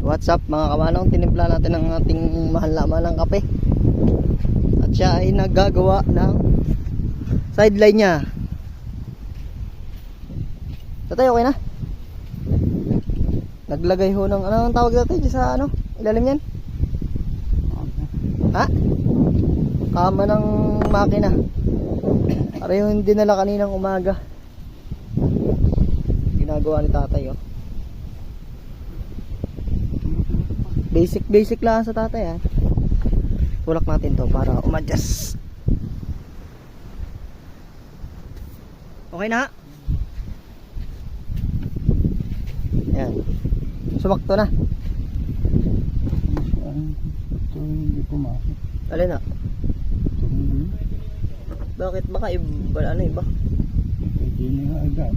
What's up mga kamanong, tinimpla natin ang ating mahal na malang kape. At siya ay naggagawa ng sideline niya. Tatay, okay na? Naglagay ho ng, ano ang tawag natin sa ano? Ilalim yan? Ha? Kama ng makina. Para yung dinala kaninang umaga. Ginagawa ni tatay, oh. Basic lang sa tatay, ha. Tulak natin to para umadjust. Okay na? Yan. Sumakto na. Ito hindi pumasok. Alin na? Ito hindi. Bakit? Baka iba, ano iba? Hindi nga agad.